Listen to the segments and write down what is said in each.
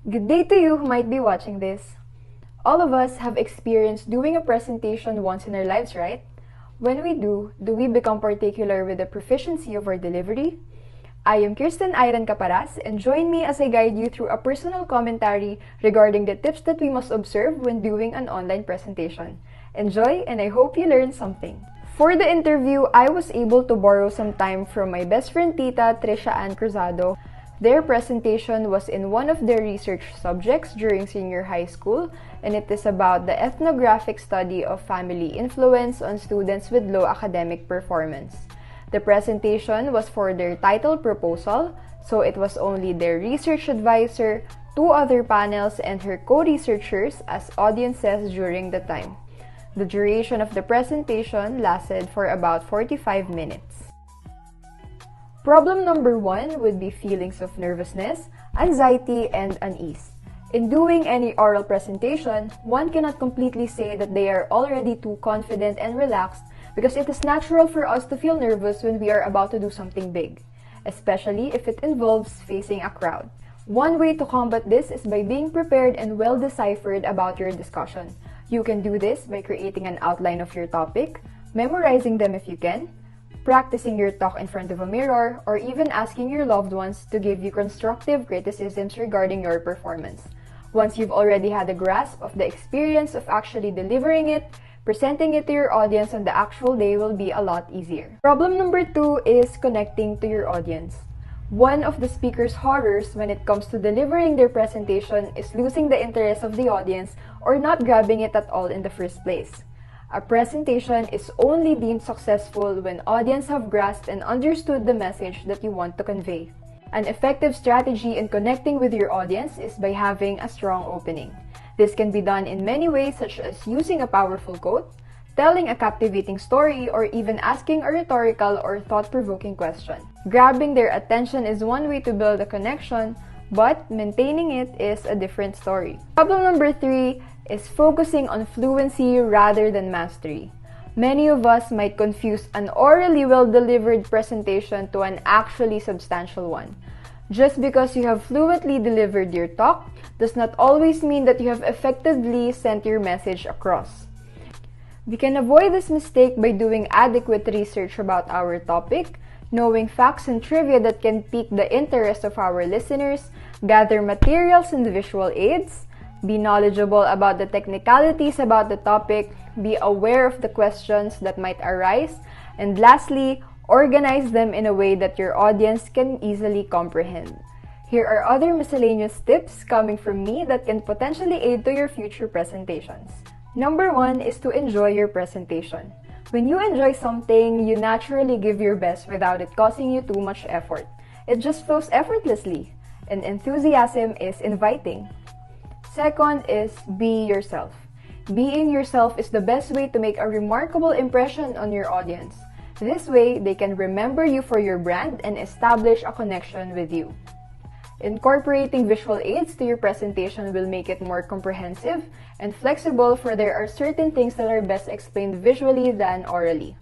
Good day to you who might be watching this. All of us have experienced doing a presentation once in our lives, right? When we do we become particular with the proficiency of our delivery? I am Kirsten Caparas, and join me as I guide you through a personal commentary regarding the tips that we must observe when doing an online presentation. Enjoy, and I hope you learn something. For the interview, I was able to borrow some time from my best friend Tita Trisha Ann Cruzado. Their presentation was in one of their research subjects during senior high school, and it is about the ethnographic study of family influence on students with low academic performance. The presentation was for their title proposal, so it was only their research advisor, two other panels, and her co-researchers as audiences during the time. The duration of the presentation lasted for about 45 minutes. Problem number 1 would be feelings of nervousness, anxiety, and unease. In doing any oral presentation, one cannot completely say that they are already too confident and relaxed because it is natural for us to feel nervous when we are about to do something big, especially if it involves facing a crowd. One way to combat this is by being prepared and well deciphered about your discussion. You can do this by creating an outline of your topic, memorizing them if you can, practicing your talk in front of a mirror, or even asking your loved ones to give you constructive criticisms regarding your performance. Once you've already had a grasp of the experience of actually delivering it, presenting it to your audience on the actual day will be a lot easier. Problem number 2 is connecting to your audience. One of the speaker's horrors when it comes to delivering their presentation is losing the interest of the audience or not grabbing it at all in the first place. A presentation is only deemed successful when audience have grasped and understood the message that you want to convey. An effective strategy in connecting with your audience is by having a strong opening. This can be done in many ways, such as using a powerful quote, telling a captivating story, or even asking a rhetorical or thought-provoking question. Grabbing their attention is one way to build a connection, but maintaining it is a different story. Problem number 3 is focusing on fluency rather than mastery. Many of us might confuse an orally well-delivered presentation to an actually substantial one. Just because you have fluently delivered your talk does not always mean that you have effectively sent your message across. We can avoid this mistake by doing adequate research about our topic, knowing facts and trivia that can pique the interest of our listeners, gather materials and visual aids, be knowledgeable about the technicalities about the topic, be aware of the questions that might arise, and lastly, organize them in a way that your audience can easily comprehend. Here are other miscellaneous tips coming from me that can potentially aid to your future presentations. Number 1 is to enjoy your presentation. When you enjoy something, you naturally give your best without it costing you too much effort. It just flows effortlessly, and enthusiasm is inviting. Second is be yourself. Being yourself is the best way to make a remarkable impression on your audience. This way, they can remember you for your brand and establish a connection with you. Incorporating visual aids to your presentation will make it more comprehensive and flexible, for there are certain things that are best explained visually than orally.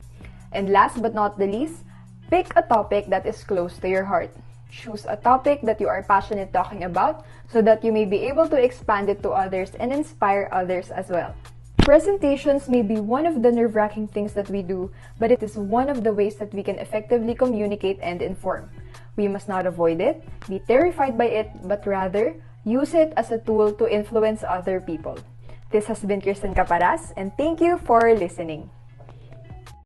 And last but not the least, pick a topic that is close to your heart. Choose a topic that you are passionate talking about so that you may be able to expand it to others and inspire others as well. Presentations may be one of the nerve-wracking things that we do, but it is one of the ways that we can effectively communicate and inform. We must not avoid it, be terrified by it, but rather use it as a tool to influence other people. This has been Kirsten Caparas, and thank you for listening.